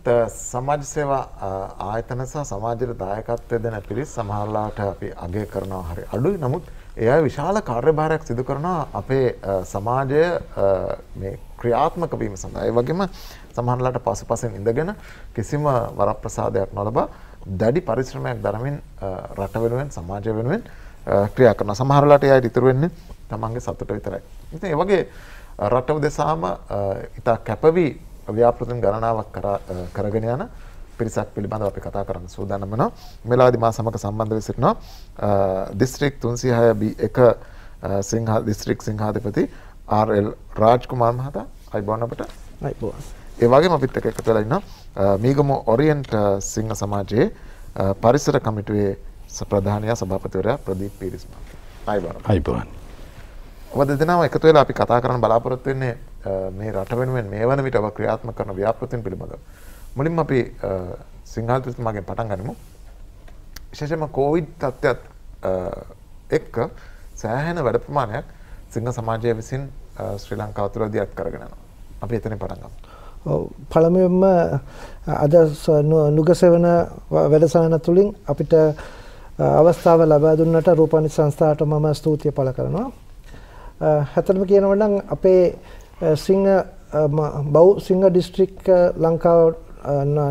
සමාජ සේවා ආයතන සහ සමාජයට දායකත්වය දෙන පිරිස් සමහරලාට අපි අගය කරනවා හරි අඩුයි. නමුත් ඒ අය විශාල කාර්යභාරයක් සිදු කරනවා අපේ සමාජය මේ ක්‍රියාත්මක වීම සඳහා. ඒ වගේම සමහරලාට පසුපසින් ඉඳගෙන කිසිම වරප්‍රසාදයක් නොලබා දැඩි පරිශ්‍රමයක් දරමින් රට වෙනුවෙන් සමාජය වෙනුවෙන් ක්‍රියා කරනවා. සමහරලාට ඒ අයට ඉතුරු වෙන්නේ තමන්ගේ සතුට විතරයි. ඉතින් ඒ වගේ රට උදෙසාම ඉතා කැපවි ව්‍යාපෘතීන් ගණනාවක් කරගෙන යන පිරිසක් පිළිබඳව අපි කතා කරන්න සූදානම් වෙනවා. මෙලාදී මා සමග සම්බන්ධ වෙ සිටිනවා district 306B1 Sinhala district සිංහාධිපති ආර්.එල්. Rajkumar මහතා. අයිබෝන් අපට. අයිබෝන්. ඒ වගේම අපිත් එක්ක එකතු වෙලා ඉන්නවා මීගමු ඔරියන්ට් සිංහ සමාජයේ පරිසර කමිටුවේ ප්‍රධානියා සභාපතිවරයා ප්‍රදීප් පීරිස් මහතා. අයිබෝන්. අයිබෝන්. ඔබ දෙදෙනාම එකතු වෙලා අපි කතා කරන්න බලාපොරොත්තු වෙන්නේ මේ රට වෙනුවෙන් මේ වන විට ඔබ ක්‍රියාත්මක කරන ව්‍යාපෘතීන් පිළිබඳව. මුලින්ම අපි සිංහල තුතුමාගෙන් පටන් ගනිමු. විශේෂයෙන්ම කොවිඩ් තත්ත්වයත් එක්ක සෑහෙන වැඩ ප්‍රමාණයක් සිංහ සමාජය විසින් ශ්‍රී ලංකාව තුළ දියත් කරගෙන යනවා. අපි එතනින් පටන් ගමු. ඔව් පළමුවෙන්ම අද නුගසෙවන වැඩසටහන තුලින් අපිට අවස්ථාව ලබා දුන්නට රූපවාහිනී සංස්ථාවට මම ස්තුතිය පළ කරනවා. හැතැම්ම කියනවා නම් අපේ සිංහ දිස්ත්‍රික් ලංකාව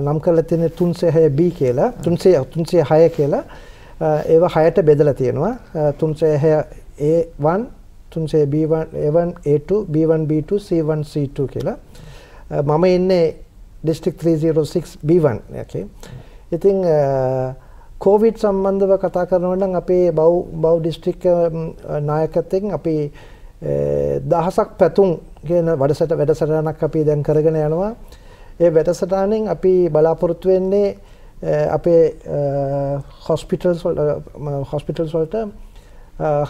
නම් කරලා තියෙන 306B කියලා 306 කියලා ඒවා 6ට බෙදලා තියෙනවා. 306A1 306B1 A1 A2 B1 B2 C1 C2 කියලා. මම ඉන්නේ district 306B1 එකේ. ඉතින් කොවිඩ් සම්බන්ධව කතා කරනවා නම් අපේ බව් දිස්ත්‍රික් නායකත්වයෙන් අපි දහසක් පැතුම් කියන වැඩසටහනක් අපි දැන් කරගෙන යනවා. ඒ වැඩසටහනෙන් අපි බලාපොරොත්තු වෙන්නේ අපේ හොස්පිටල්ස් වලට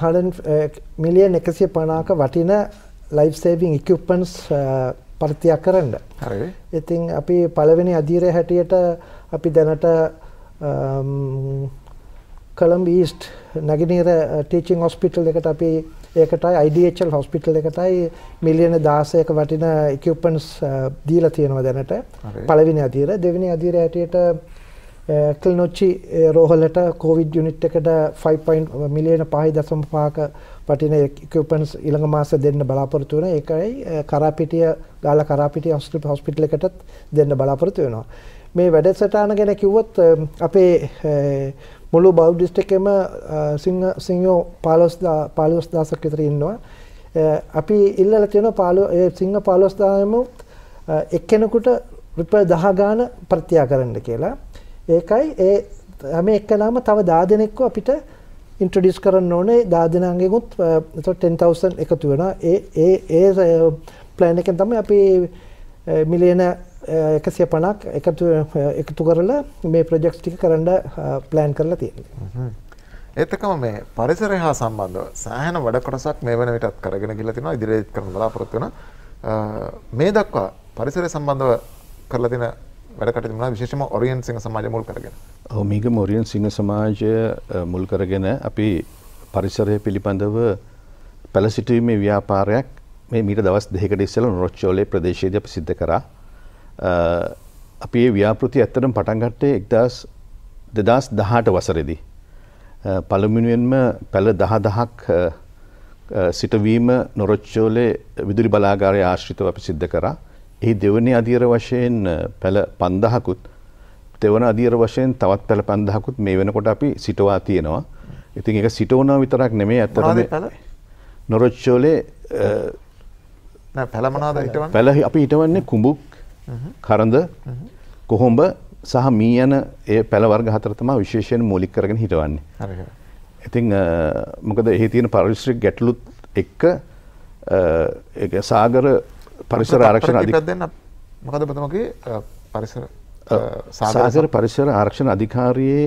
100 මිලියන් 150ක වටින ලයිෆ් සේවිං ඉක්විප්මන්ට්ස් පරිත්‍යාග කරන්න. හරි. ඉතින් අපි පළවෙනි අධීරය හැටියට අපි දැනට කොළඹ ඊස්ට් නගිනීර ටීචින් හොස්පිටල් එකට අපි ඒකටයි IDHL හොස්පිටල් එකටයි මිලියන 16ක වටින ඉක්විප්මන්ට්ස් දීලා තියෙනවා දැනට. පළවෙනි අධීර. දෙවෙනි අධීර හැටියට ක්ලිනොච්චි රෝහලට කොවිඩ් යුනිට් එකට 5 මිලියන 5.5ක වටින ඉක්විප්මන්ට්ස් ඊළඟ මාසෙ දෙන්න බලාපොරොත්තු වෙනවා. ඒකයි කරාපිටිය හොස්පිටල් එකටත් දෙන්න බලාපොරොත්තු වෙනවා. මේ වැඩසටහන ගැන කිව්වොත් අපේ මුළු බෞද්ධ දිස්ත්‍රික්කෙම සිංහයෝ 15000ක් විතර ඉන්නවා. අපි ඉල්ලලා තියෙනවා සිංහ 15000ම එක්කෙනෙකුට රුපියල් 10 ගාන ප්‍රත්‍යාග කරන්න කියලා. ඒකයි හැම එක්කෙනාම තව 10 දෙනෙක්ව අපිට ඉන්ට්‍රොඩියුස් කරන්න ඕනේ. 10 දෙනාගෙමුත් එතකොට 10000 එකතු වෙනවා. ඒ ප්ලෑන් එකෙන් තමයි අපි මිලියන 150ක් එකතු කරලා මේ ප්‍රොජෙක්ට්ස් ටික කරන්න ප්ලෑන් කරලා තියෙනවා. ඒත් එක්කම මේ පරිසරය හා සම්බන්ධව සෑහෙන වැඩ කොටසක් මේ වෙන විටත් කරගෙන ගිහලා තිනවා. ඉදිරියට කරන්න බලාපොරොත්තු වෙන මේ දක්වා පරිසරය සම්බන්ධව කරලා තියෙන වැඩ කටයුතු මොනවද විශේෂයෙන්ම ඔරියන්ට් සිංහ සමාජය මුල් කරගෙන? ඔව් මේකම ඔරියන්ට් සිංහ සමාජය මුල් කරගෙන අපි පරිසරය පිළිබඳව පැල සිටුවීමේ ව්‍යාපාරයක් මේ මීට දවස් 2කට ඉස්සෙල්ලා නොරොච්චෝලේ ප්‍රදේශයේදී අපි සිද්ධ කරා. අපි මේ ව්‍යාපෘතිය ඇත්තටම පටන් ගත්තේ 2018 වසරේදී. පළමුවෙන්ම පැල 10000ක් සිටවීම නොරොච්චෝලේ විදුලි බලාගාරයේ ආශ්‍රිතව අපි සිද්ධ කරා. එහි දෙවැනි අධීර වශයෙන් පැල 5000කුත් දෙවන අධීර වශයෙන් තවත් පැල 5000කුත් මේ වෙනකොට අපි සිටවා තියෙනවා. ඉතින් ඒක සිටවනවා විතරක් නෙමෙයි ඇත්තටම නොරොච්චෝලේ නෑ පැල මොනවද හිටවන්නේ? පැල අපි හිටවන්නේ කුඹුක් කරඳ කොහොඹ සහ මී යන ඒ පැල වර්ග හතර තමයි විශේෂයෙන් මූලික කරගෙන හිටවන්නේ. හරි හරි. ඉතින් මොකද එහි තියෙන පරිසරික ගැටලුත් එක්ක ඒක සාගර පරිසර ආරක්ෂණ මොකද ඔබතුමාගේ පරිසර සාගර පරිසර ආරක්ෂණ අධිකාරියේ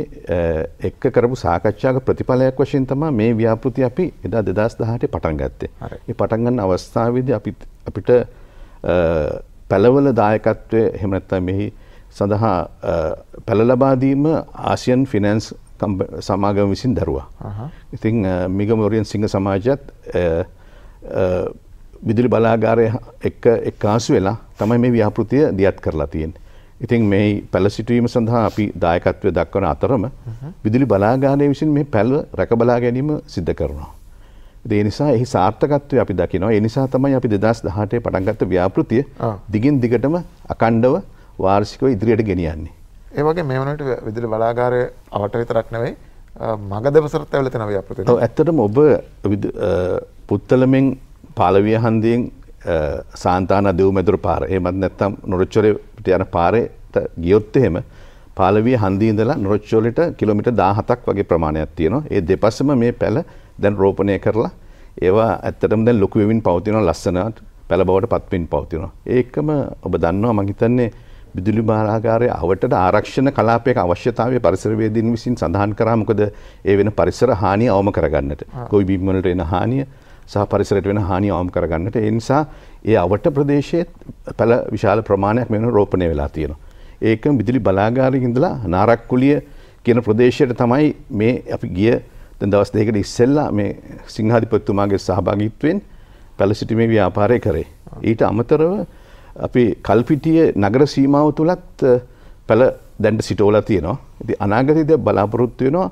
එක්ක කරපු සාකච්ඡාවක ප්‍රතිඵලයක් වශයෙන් තමයි මේ ව්‍යාපෘතිය අපි එදා 2018 පටන් ගත්තේ. මේ පටන් ගන්න අවස්ථාවේදී අපිට පැලවල දායකත්වය එහෙම නැත්නම් මෙහි සඳහා පැල ලබා දීම ආසියන් ෆිනෑන්ස් සමාගම විසින් දරුවා. ඉතින් මිගම ඔරියන්ට් සිංහ සමාජයත් විදුලි බලාගාරය එක්ක එක්කාසු වෙලා තමයි මේ ව්‍යාපෘතිය දියත් කරලා තියෙන්නේ. ඉතින් මේ පැළ සිටුවීම සඳහා අපි දායකත්වය දක්වන අතරම විදුලි බලාගාරය විසින් මේ පැළ රැක බලා ගැනීම සිද්ධ කරනවා. ඒ නිසා එහි සාර්ථකත්වය අපි දකිනවා. ඒ නිසා තමයි අපි 2018 පටන් ගත්ත ව්‍යාපෘතිය දිගින් දිගටම අඛණ්ඩව වාර්ෂිකව ඉදිරියට ගෙනියන්නේ. ඒ වගේ මේ වුණාට විදුලි බලාගාරය අවට විතරක් නෙවෙයි මග දෙපසරත් ඇවිල්ලා තියෙන ව්‍යාපෘතිය. ඔව් ඇත්තටම ඔබ පුත්තලමෙන් පාලවිය හන්දියෙන් සාන්තාන දෙව්මැදුර පාර එහෙමත් නැත්නම් නොරොච්චොලට යන පාරේට ගියොත් එහෙම පාලවිය හන්දියේ ඉඳලා නොරොච්චොලට කිලෝමීටර් 17ක් වගේ ප්‍රමාණයක් තියෙනවා. ඒ දෙපසම මේ පැළ දැන් රෝපණය කරලා ඒවා ඇත්තටම දැන් ලොකු වෙමින් පවතිනවා ලස්සනට පැළ බවට පත් වෙමින් පවතිනවා. ඒකම ඔබ දන්නවා මම හිතන්නේ විදුලි බලාගාරයේ අවටට ආරක්ෂණ කලාපයක අවශ්‍යතාවය පරිසරවේදීන් විසින් සඳහන් කරා. මොකද ඒ වෙන පරිසර හානිය අවම කරගන්නට කොයි බිම් වලට එන හානිය සහ පරිසරයට වෙන හානිය අවම කරගන්නට ඒ නිසා ඒ අවට ප්‍රදේශයේ පැළ විශාල ප්‍රමාණයක් මෙන්න රෝපණය වෙලා තියෙනවා. ඒකම විදුලි බලාගාරයේ ඉඳලා නාරක්කුලිය කියන ප්‍රදේශයට තමයි මේ අපි ගිය දැන් දවස් දෙකකට ඉස්සෙල්ලා මේ සිංහාධිපතිතුමාගේ සහභාගීත්වයෙන් පැළ සිටීමේ ව්‍යාපාරය කරේ. ඊට අමතරව අපි කල්පිටිය නගර සීමාව තුලත් පැළ දැන් සිටවලා තියෙනවා. ඉතින් අනාගතයේදී බලාපොරොත්තු වෙනවා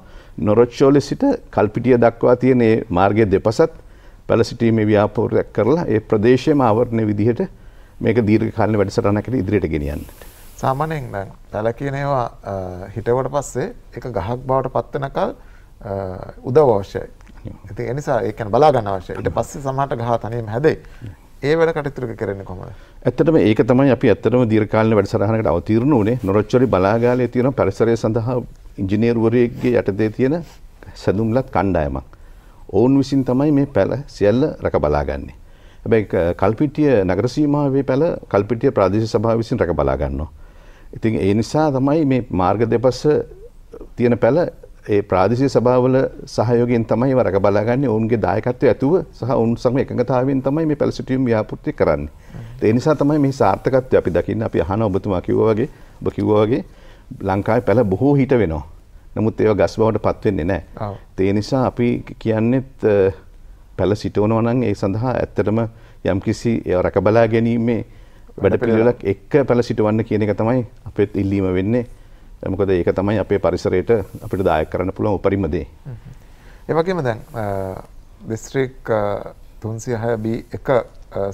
නොරොච්චෝලේ සිට කල්පිටිය දක්වා තියෙන මේ මාර්ගයේ දෙපසත් පැළ සිටීමේ ව්‍යාපාරයක් කරලා ඒ ප්‍රදේශයේම ආවරණ විදිහට මේක දීර්ඝ කාලින වැඩසටහනකට ඉදිරියට ගෙනියන්න. සාමාන්‍යයෙන් දැන් පැළ කියන ඒවා හිටවට පස්සේ ඒක ගහක් බවට පත් වෙනකල් උදව් අවශ්‍යයි. ඉතින් ඒ නිසා ඒක ගැන බලා ගන්න අවශ්‍යයි. ඊට පස්සේ සමහරට ගහ තනියම හැදෙයි. ඒ වැඩ කටයුතු කරන්නේ කොහොමද? ඇත්තටම ඒක තමයි අපි ඇත්තටම දීර්ඝකාලීන වැඩසටහනකට අවතීර්ණ වුණේ. නොරොච්චොලි බලාගාලයේ තියෙන පරිසරය සඳහා ඉංජිනේරුවරයෙක්ගේ යටතේ තියෙන සැදුම්ලත් කණ්ඩායමක්. ඔවුන් විසින් තමයි මේ පැළ සියල්ල රැක බලාගන්නේ. හැබැයි කල්පිටිය නගර සීමාවේ පැළ කල්පිටිය ප්‍රාදේශීය සභාව විසින් රැක බලා ගන්නවා. ඉතින් ඒ නිසා තමයි මේ මාර්ග දෙපස තියෙන පැළ ඒ ප්‍රාදේශීය සභාවල සහයෝගයෙන් තමයි ඒවා රැක බලාගන්නේ. ඔවුන්ගේ දායකත්වය ඇතුව සහ ඔවුන් සමග එකඟතාවයෙන් තමයි මේ පැළ සිටුවීම ව්‍යාපෘති කරන්නේ. ඒ නිසා තමයි මේ සාර්ථකත්වය අපි දකින්නේ. අපි අහන ඔබතුමා කිව්වා වගේ ලංකාවේ පැළ බොහෝ හිට වෙනවා. නමුත් ඒවා ගස් බවට පත් වෙන්නේ නැහැ. ඒ නිසා අපි කියන්නේත් පැළ සිටවනවා නම් ඒ සඳහා ඇත්තටම යම්කිසි ඒවා රැක බලා ගැනීමේ වැඩපිළිවෙලක් එක්ක පැළ සිටවන්න කියන එක තමයි අපේ ඉල්ලීම වෙන්නේ. මොකද ඒක තමයි අපේ පරිසරයට අපිට දායක කරන්න පුළුවන් උපරිම දේ. ඒ වගේම දැන් දිස්ත්‍රික් 306B1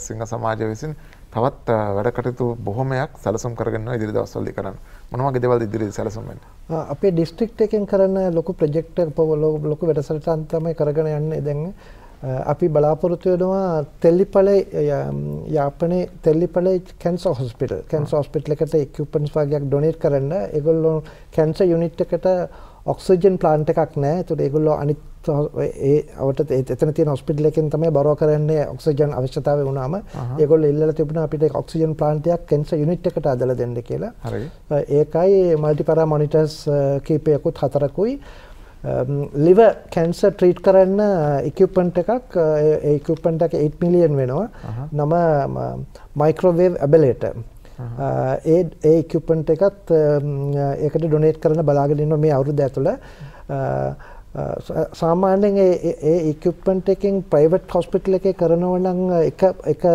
සිංහ සමාජය විසින් තවත් වැඩ කටයුතු බොහොමයක් සැලසුම් කරගෙන ඉදිරි දවස්වලදී කරන්න. මොන වගේ දේවල්ද ඉදිරියේ සැලසුම් වෙන්නේ? අපේ දිස්ත්‍රික්ට් එකෙන් කරන ලොකු ප්‍රොජෙක්ට් එක ලොකු වැඩසටහන් තමයි කරගෙන යන්නේ දැන්. අපි බලාපොරොත්තු වෙනවා තෙල්ලිපලේ යාපනයේ තෙල්ලිපලේ කැන්සර් හොස්පිටල් එකට ඉක්විප්මන්ට්ස් වගේක් ඩොනේට් කරන්න. ඒගොල්ලෝ කැන්සර් යුනිට් එකට ඔක්සිජන් ප්ලාන්ට් එකක් නැහැ. ඒතකොට ඒගොල්ලෝ අනිත් එතන තියෙන හොස්පිටල් එකෙන් තමයි බරව කරන්නේ ඔක්සිජන් අවශ්‍යතාවය වුණාම. ඒගොල්ලෝ ඉල්ලලා තිබුණා අපිට ඔක්සිජන් ප්ලාන්ට් එකක් කැන්සර් යුනිට් එකට අදලා දෙන්න කියලා. හරි. ඒකයි මල්ටිපැරා මොනිටර්ස් කීපයකුත් 4කුයි liver cancer treat කරන්න equipment එකක් ඒ equipment එක 8 million වෙනවා. නම microwave ablator. ඒ equipment එකත් ඒකට donate කරන්න බලාගෙන ඉන්නවා මේ අවුරුද්ද ඇතුළත. සාමාන්‍යයෙන් ඒ equipment එකෙන් private hospital එකේ කරනවා නම් එක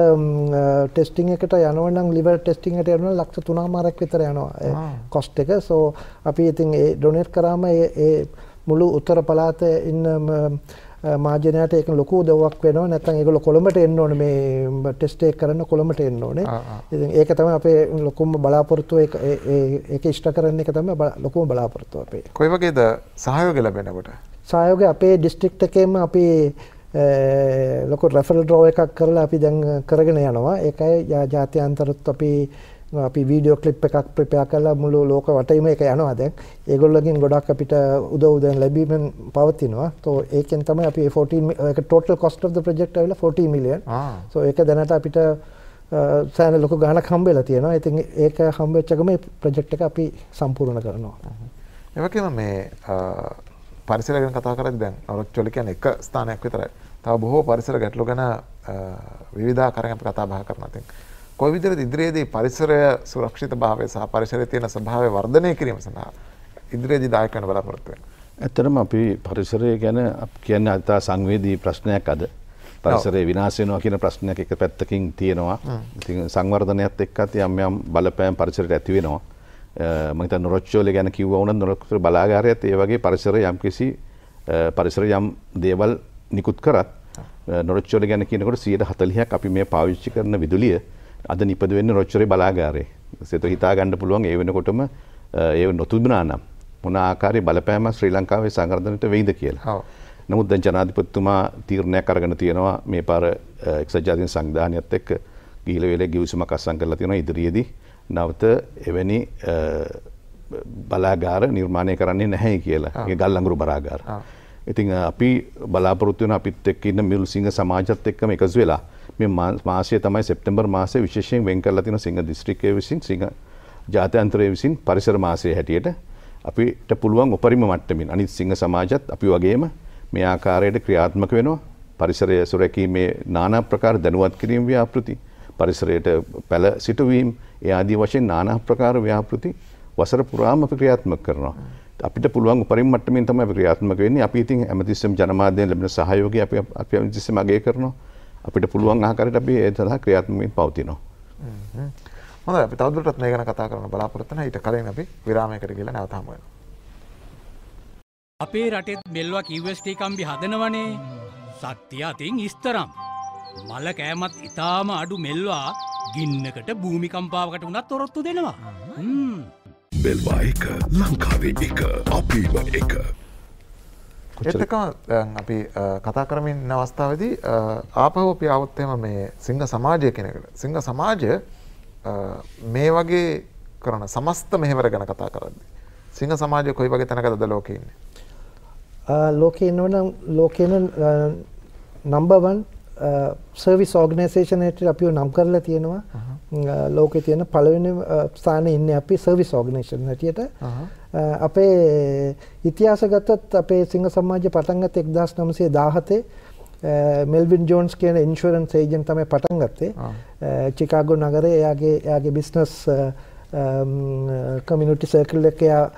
testing එකට යනවා නම් liver testing එකට යනවා ලක්ෂ 3මාරක් විතර යනවා cost එක. so අපි ඉතින් ඒ donate කරාම ඒ මුළු උත්තර පළාතේ ඉන්න මාජනයට ඒක ලොකු උදව්වක් වෙනවා. නැත්නම් ඒගොල්ලෝ කොළඹට එන්න ඕනේ මේ ටෙස්ට් එක කරන්න කොළඹට එන්න ඕනේ. ඉතින් ඒක තමයි අපේ ලොකුම බලාපොරොත්තුව. ඒක ඉෂ්ට කරන්න එක තමයි ලොකුම බලාපොරොත්තුව අපේ. කොයි වගේද සහයෝගය ලැබෙනකොට? සහයෝගය අපේ දිස්ත්‍රික්ට් එකේම අපි ලොකු රෙෆරල් ඩ්‍රෝ එකක් කරලා අපි දැන් කරගෙන යනවා. ඒකයි ජාත්‍යන්තරත් අපි වීඩියෝ ක්ලිප් එකක් ප්‍රිපෙයාර් කරලා මුළු ලෝක වටේම ඒක යනවා දැන්. ඒගොල්ලෝගෙන් ගොඩක් අපිට උදව් දැන් ලැබීමෙන් පවතිනවා. તો ඒකෙන් තමයි අපි 14 ඒක total cost of the project ඇවිල්ලා 14 million. so ඒක දැනට අපිට සෑහෙන ලොකු ගාණක් හම්බෙලා තියෙනවා. ඉතින් ඒක හම්බෙච්ච ගමන් මේ ප්‍රොජෙක්ට් එක අපි සම්පූර්ණ කරනවා. ඒ වගේම මේ පරිසර ගැන කතා කරද්දී දැන් නොරොච්චොලි කියන්නේ එක ස්ථානයක් විතරයි. තව බොහෝ පරිසර ගැටලු ගැන විවිධාකාරයෙන් අපි කතා බහ කරනවා. ඉතින් කොයි විදිහට ඉදිරියේදී පරිසරය සුරක්ෂිතභාවය සහ පරිසරයේ තියෙන ස්වභාවය වර්ධනය කිරීම සඳහා ඉදිරියේදී දායක වෙන බලාපොරොත්තු වෙනවා. ඇත්තටම අපි පරිසරය ගැන කියන්නේ අතා සංවේදී ප්‍රශ්නයක් අද. පරිසරය විනාශ වෙනවා කියන ප්‍රශ්නයක් එක පැත්තකින් තියෙනවා. ඉතින් සංවර්ධනයත් එක්කත් යම් බලපෑම් පරිසරයට ඇති වෙනවා. මම හිතන්නේ නොරොච්චෝලේ ගැන කිව්වා වුණත් නොරොච්චෝලේ බලාගාරයත් ඒ වගේ පරිසර යම් දේවල් නිකුත් කරත් නොරොච්චෝලේ ගැන කියනකොට 40%ක් අපි මේ පාවිච්චි කරන විදුලිය අද නිපද වෙන්නේ නොරොච්චෝලේ බලාගාරේ. ඒත් හිතා ගන්න පුළුවන් ඒ වෙනකොටම ඒ නොතිබුණා නම් මොන ආකාරයේ බලපෑමක් ශ්‍රී ලංකාවේ සංවර්ධනයට වෙයිද කියලා. නමුත් දැන් ජනාධිපතිතුමා තීරණයක් අරගෙන තියෙනවා මේ පාර එක්සත් ජාතීන් සංවිධානයත් එක්ක ගිහිල වේලේ ගිවිසුමක් අත්සන් කරලා තියෙනවා ඉදිරියේදී නැවත එවැනි බලාගාර නිර්මාණය කරන්නේ නැහැ කියලා. ඒ ගල් අඟුරු බලාගාර. ඉතින් අපි බලාපොරොත්තු වෙන අපිත් එක්ක ඉන්න මිල් සිංහ සමාජයත් එක්කම එකතු වෙලා මේ මාසය තමයි සෙප්තැම්බර් මාසයේ විශේෂයෙන් වෙන් කරලා තියෙන සිංහ දිස්ත්‍රික්කයේ විසින් සිංහ ජාත්‍යන්තරයේ විසින් පරිසර මාසයේ හැටියට අපිට පුළුවන් උපරිම මට්ටමින් අනිත් සිංහ සමාජයත් අපි වගේම මේ ආකාරයට ක්‍රියාත්මක වෙනවා. පරිසරය සුරැකීමේ নানা ප්‍රකාර දැනුවත් කිරීම ව්‍යාපෘති පරිසරයට පැල සිටුවීම ඒ ආදී වශයෙන් নানা ප්‍රකාර ව්‍යාපෘති වසර පුරාම අපි ක්‍රියාත්මක කරනවා. අපිට පුළුවන් උපරිම මට්ටමින් තමයි අපි ක්‍රියාත්මක වෙන්නේ. අපි ඉතින් හැමතිස්සෙම ජනමාධ්‍යයෙන් ලැබෙන සහයෝගය අපි හැමතිස්සෙම අගය කරනවා. අපිට පුළුවන් ආකාරයට අපි ඒ සඳහා ක්‍රියාත්මක වෙමින් පවතිනවා. හොඳයි අපි තවදුරටත් මේ ගැන කතා කරන්න බලාපොරොත්තු වෙනවා. ඊට කලින් අපි විරාමයකට ගිහලා නැවත හමු වෙනවා. අපේ රටෙත් මෙල්වා QST කම්බි හදනවනේ. සත්‍ය අතින් ඉස්තරම්. මල කෑමත් ඉතාම අඩු මෙල්වා ගින්නකට භූමිකම්පාවකට වුණත් ඔරොත්තු දෙනවා. මෙල්වා එක ලංකාවේ එක අපිම එක. එතකම අපි කතා කරමින් ඉන්න අවස්ථාවේදී ආපහු අපි ආවොත් එහෙම මේ සිංහ සමාජය කියන එකට. සිංහ සමාජය මේ වගේ කරන සමස්ත මෙහෙවර ගැන කතා කරද්දී සිංහ සමාජය කොයි වගේ තැනකද ලෝකේ ඉන්නේ? ලෝකේ ඉන්නවනම් ලෝකේන නම්බර් 1 සර්විස් ඕගනයිසේෂන් එකට අපිව නම් කරලා තියෙනවා. ලෝකේ තියෙන පළවෙනි ස්ථානයේ ඉන්නේ අපි සර්විස් ඕගනයිසේෂන් හැටියට. අපේ ඉතිහාස ගත්තත් අපේ සිංහ සමාජය පටන් ගත්තේ 1917 මෙල්වින් ජෝන්ස් කියන ඉන්ෂුරන්ස් ඒජන්ට් තමයි පටන් ගත්තේ. චිකාගෝ නගරේ එයාගේ බිස්නස් කමියුනිටි සර්කල් එකේ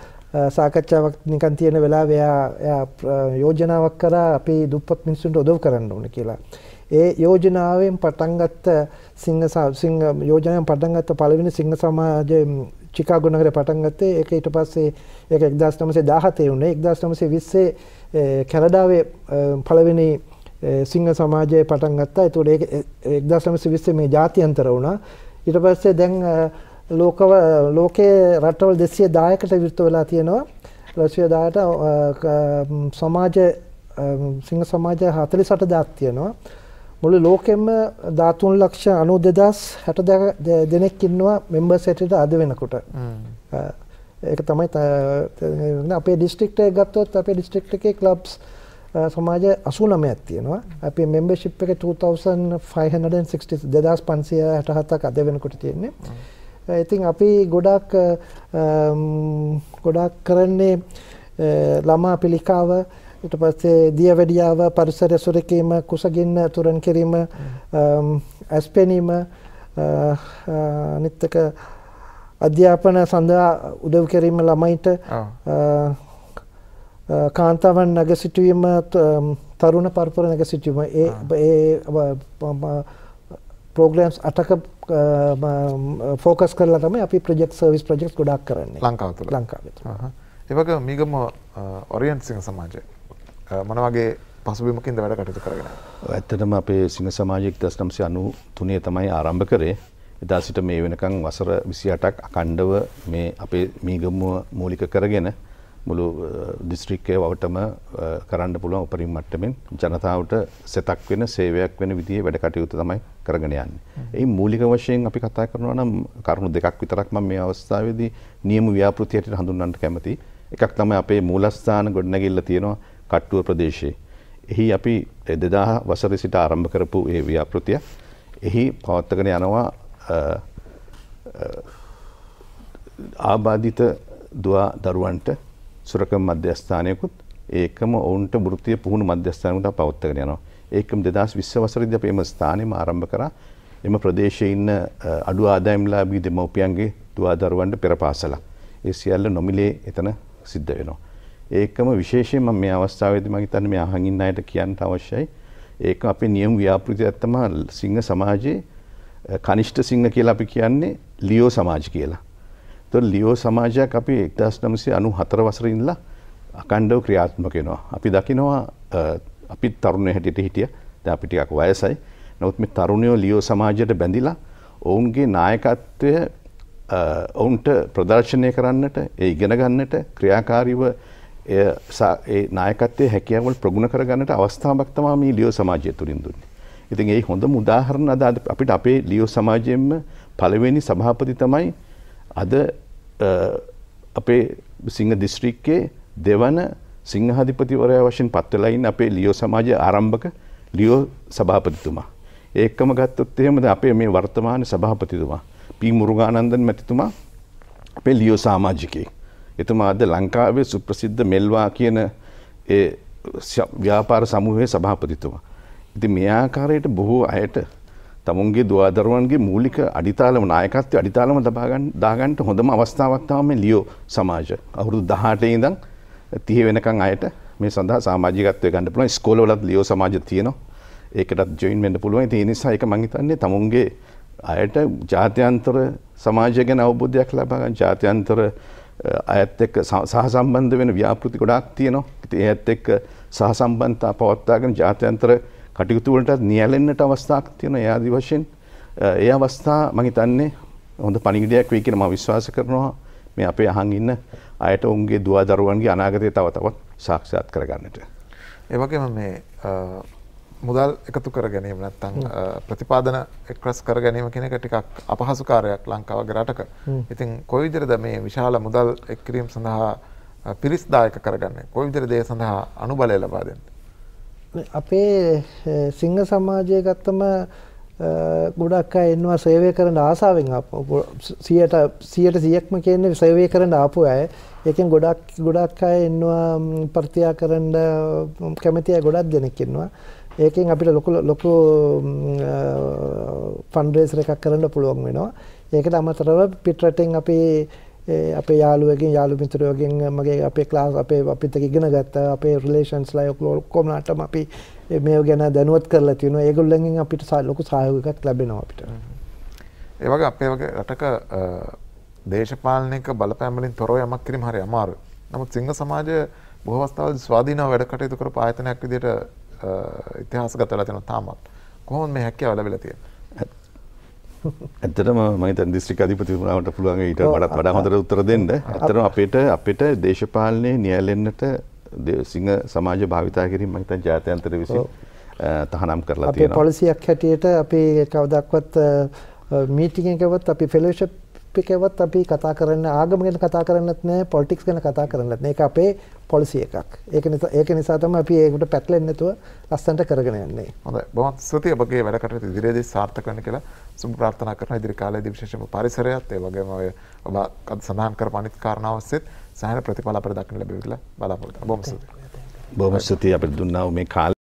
සාකච්ඡාවක් නිකන් තියෙන වෙලාවේ එයා යෝජනාවක් කරා අපි දුප්පත් මිනිස්සුන්ට උදව් කරන්න ඕනේ කියලා. ඒ යෝජනාවෙන් පටන් ගත්ත සිංහ යෝජනාවෙන් පටන් ගත්ත පළවෙනි සිංහ සමාජය චිකාගෝ නගරේ පටන් ගත්තේ. ඒක ඊට පස්සේ ඒක 1917 වුණේ. 1920 කැනඩාවේ පළවෙනි සිංහ සමාජය පටන් ගත්තා. ඒතකොට ඒක 1920 මේ ජාත්‍යන්තර වුණා. ඊට පස්සේ දැන් ලෝකයේ රටවල් 210කට විරුද්ධ වෙලා තියෙනවා. 210ට සමාජ සිංහ සමාජ 48000ක් තියෙනවා. මුළු ලෝකෙම 13,92,060 දෙනෙක් ඉන්නවා මෙම්බර්ස් හැටියට අද වෙනකොට. ඒක තමයි අපේ ඩිස්ට්‍රික්ට් එක ගත්තොත් අපේ ඩිස්ට්‍රික්ට් එකේ ක්ලබ්ස් සමාජ 89ක් තියෙනවා. අපේ මෙම්බර්ෂිප් එක 2567ක් අද වෙනකොට තියෙන්නේ. ඉතින් අපි ගොඩක් කරන්නේ ළමා පිළිකාව ඊට පස්සේ දියවැඩියාව පරිසර සුරකීම කුසගින්න තුරන් කිරීම ඇස්පෙනීම අනිත් එක අධ්‍යාපන සඳහා උදව් කිරීම ළමයිට කාන්තාවන් නැග සිටුවීම තරුණ පරපුර නැග සිටුවීම ඒ ප්‍රෝග්‍රෑම්ස් 8ක ෆෝකස් කරලා තමයි අපි සර්විස් ප්‍රොජෙක්ට්ස් ගොඩාක් කරන්නේ ලංකාව තුළ. ඒ වගේම මීගම ඔරියන්ට් සිංහ සමාජය මොන වගේ පසුබිමකින්ද වැඩ කටයුතු කරගෙන යන්නේ? ඇත්තටම අපේ සිංහ සමාජය 1993 තමයි ආරම්භ කරේ. එදා සිට මේ වෙනකන් වසර 28ක් අඛණ්ඩව මේ අපේ මීගමුව මූලික කරගෙන මුළු දිස්ත්‍රික්කයේ වටම කරන්න පුළුවන් උපරිම මට්ටමින් ජනතාවට සෙතක් වෙන සේවයක් වෙන විදිහේ වැඩ කටයුතු තමයි කරගෙන යන්නේ. ඒ මූලික වශයෙන් අපි කතා කරනවා නම් කරුණු දෙකක් විතරක් මම මේ අවස්ථාවේදී නියම ව්‍යාපෘතියට හඳුන්වන්න කැමතියි. එකක් තමයි අපේ මූලස්ථාන ගොඩනැගිල්ල තියෙනවා කට්ටුව ප්‍රදේශයේ. එහි අපි 2000 වසරේ සිට ආරම්භ කරපු ඒ ව්‍යාපෘතිය එහි පවත්වාගෙන යනවා ආබාධිත දුවා දරුවන්ට සුරකම් මධ්‍යස්ථානයකුත් ඒකම ඔවුන්ට වෘත්තීය පුහුණු මධ්‍යස්ථානයකට පවත්වාගෙන යනවා. ඒකම 2020 වසරේදී අපි එම ස්ථානෙම ආරම්භ කරා. එම ප්‍රදේශයේ ඉන්න අඩු ආදායම්ලාභී දෙමව්පියන්ගේ දුවා දරුවන්ට පෙර පාසලක්. ඒ සියල්ල නොමිලේ එතන සිද්ධ වෙනවා. ඒකම විශේෂයෙන් මම මේ අවස්ථාවේදී මම හිතන්නේ මේ අහන් ඉන්න අයට කියන්න අවශ්‍යයි. ඒක අපේ නියම ව්‍යාපෘතියක් තමයි සිංහ සමාජයේ කනිෂ්ඨ සිංහ කියලා අපි කියන්නේ ලියෝ සමාජ කියලා. තොර ලියෝ සමාජයක් අපි 1994 වසරේ ඉඳලා අකණ්ඩව ක්‍රියාත්මක වෙනවා. අපි දකිනවා අපි තරුණයෝ හැටියට හිටිය. දැන් අපි ටිකක් වයසයි. නමුත් මේ තරුණයෝ ලියෝ සමාජයට බැඳිලා ඔවුන්ගේ නායකත්වය ඔවුන්ට ප්‍රදර්ශනය කරන්නට, ඒ ඉගෙන ගන්නට, ක්‍රියාකාරීව ඒ නායකත්වයේ හැකියාවල් ප්‍රගුණ කරගන්නට අවස්ථාවක් තමයි මේ ලියෝ සමාජය තුලින් දුන්නේ. ඉතින් ඒ හොඳම උදාහරණ අද අපිට අපේ ලියෝ සමාජයෙන්ම පළවෙනි සභාපති තමයි අද අපේ සිංහ දිස්ත්‍රික්කයේ දෙවන සිංහාධිපතිවරයා වශයෙන් පත් වෙලා ඉන්න අපේ ලියෝ සමාජයේ ආරම්භක ලියෝ සභාපතිතුමා. ඒකම ගත්තොත් එහෙම අපේ මේ වර්තමාන සභාපතිතුමා පී මුරුගානන්දන් මැතිතුමා අපේ ලියෝ සමාජිකයෙක්. එතුමා අද ලංකාවේ සුප්‍රසිද්ධ මෙල්වා කියන ඒ ව්‍යාපාර සමූහයේ සභාපතිතුමා. ඉතින් මේ ආකාරයට බොහෝ අයට තමුන්ගේ දුවදරුවන්ගේ මූලික අඩිතාලම නායකත්වයේ අඩිතාලම දාගන්න හොඳම අවස්ථාවක් තමයි මේ ලියෝ සමාජ. අවුරුදු 18 ඉඳන් 30 වෙනකන් අයට මේ සඳහා සමාජිකත්වය ගන්න පුළුවන්. ඉස්කෝලවලත් ලියෝ සමාජ තියෙනවා. ඒකටත් ජොයින් වෙන්න පුළුවන්. ඉතින් ඒ නිසා ඒක මම හිතන්නේ තමුන්ගේ අයට ජාත්‍යන්තර සමාජය ගැන අවබෝධයක් ලබා ගන්න, ජාත්‍යන්තර අයත් එක්ක සහසම්බන්ධ වෙන ව්‍යාපෘති ගොඩාක් තියෙනවා. ඉතින් ඒත් එක්ක සහසම්බන්ධතා පවත්වාගෙන ජාත්‍යන්තර කටයුතු වලට නියැලෙන්නට අවස්ථාවක් තියෙනවා. ඒ ආදි වශයෙන් ඒ අවස්ථා මම හිතන්නේ හොඳ පණිවිඩයක් වෙයි කියලා මම විශ්වාස කරනවා. මේ අපේ අහන් ඉන්න අයට උන්ගේ දුව දරුවන්ගේ අනාගතය තව තවත් සාක්ෂාත් කරගන්නට. ඒ වගේම මේ මුදල් එකතු කර ගැනීම නැත්නම් ප්‍රතිපාදන එක්රස් කර ගැනීම කියන එක ටිකක් අපහසු කාර්යයක් ලංකාව වගේ රටක. ඉතින් කොයි විදිහටද මේ විශාල මුදල් එක් කිරීම සඳහා පිරිස් දායක කරගන්නේ? කොයි විදිහටද ඒ සඳහා අනුබලය ලබා දෙන්නේ? අපේ සිංහ සමාජය ගත්තම ගොඩක් අය එනවා සේවය කරන්න ආසාවෙන් ආපු 100%ක්ම කියන්නේ සේවය කරන්න ආපු අය. ඒකෙන් ගොඩක් අය එනවා ප්‍රත්‍යා කරන්න කැමති අය ගොඩක් දෙනෙක් ඉන්නවා. ඒකෙන් අපිට ලොකු ෆන්ඩ්රේසර් එකක් කරන්න පුළුවන් වෙනවා. ඒකට අමතරව පිටරටින් අපේ යාළුවෙක්ගෙන් යාළු මිත්‍රයෙක්ගෙන් මගේ අපේ ක්ලාස් අපිත් එක්ක ඉගෙන ගත්ත අපේ රිලේෂන්ස්ලා ඔක්කොම නාටම අපි මේව ගැන දැනුවත් කරලා තියෙනවා. ඒගොල්ලන්ගෙන් අපිට ලොකු සහයෝගයක් ලැබෙනවා අපිට. ඒ වගේ අපේ වගේ රටක දේශපාලනික බලපෑම් වලින් තොරව යමක් කිරීම හරි අමාරුයි. නමුත් සිංහ සමාජය බොහෝ අවස්ථාවලදී ස්වාධීනව වැඩ කටයුතු කරපු ආයතනයක් විදිහට ඉතිහාසගත වෙලා තියෙනවා තාමත්. කොහොමද මේ හැකියාව ලැබිලා තියෙන්නේ? ඇත්තටම මම හිතන්නේ දිස්ත්‍රික් අධිපතිතුමාට පුළුවන් ඊට වඩා හොඳට උත්තර දෙන්න. ඇත්තටම අපිට දේශපාලනයේ නියැලෙන්නට සිංහ සමාජ භාවිතා කිරීම මම හිතන්නේ ජාත්‍යන්තර විසින් තහනම් කරලා තියෙනවා. අපේ පොලිසියක් හැටියට අපි කවදාවත් මීටින් එකකවත් අපි ෆෙලෝෂිප් එකකවත් අපි කතා කරන්නේ ආගම ගැන කතා කරන්නත් නෑ, පොලිටික්ස් ගැන කතා කරන්නත් නෑ. ඒක අපේ පොලිසි එකක්. ඒක නිසා තමයි අපි ඒකට පැටලෙන්නේ නැතුව ලස්සනට කරගෙන යන්නේ. හොඳයි. බොහොම ස්තුතියි ඔබගේ වැඩ කටයුතු ඉදිරියේදී සාර්ථක වෙන්න කියලා සුබ ප්‍රාර්ථනා කරනවා. ඉදිරි කාලයේදී විශේෂයෙන්ම පරිසරයත් ඒ වගේම ඔබ සඳහන් කරපු අනිත් කාරණා ඔස්සේත් සෑහෙන ප්‍රතිඵල අපිට දක්වන්න ලැබෙයි කියලා බලාපොරොත්තු වෙනවා. බොහොම ස්තුතියි. බොහොම ස්තුතියි අපිට දුන්නා මේ කාලේ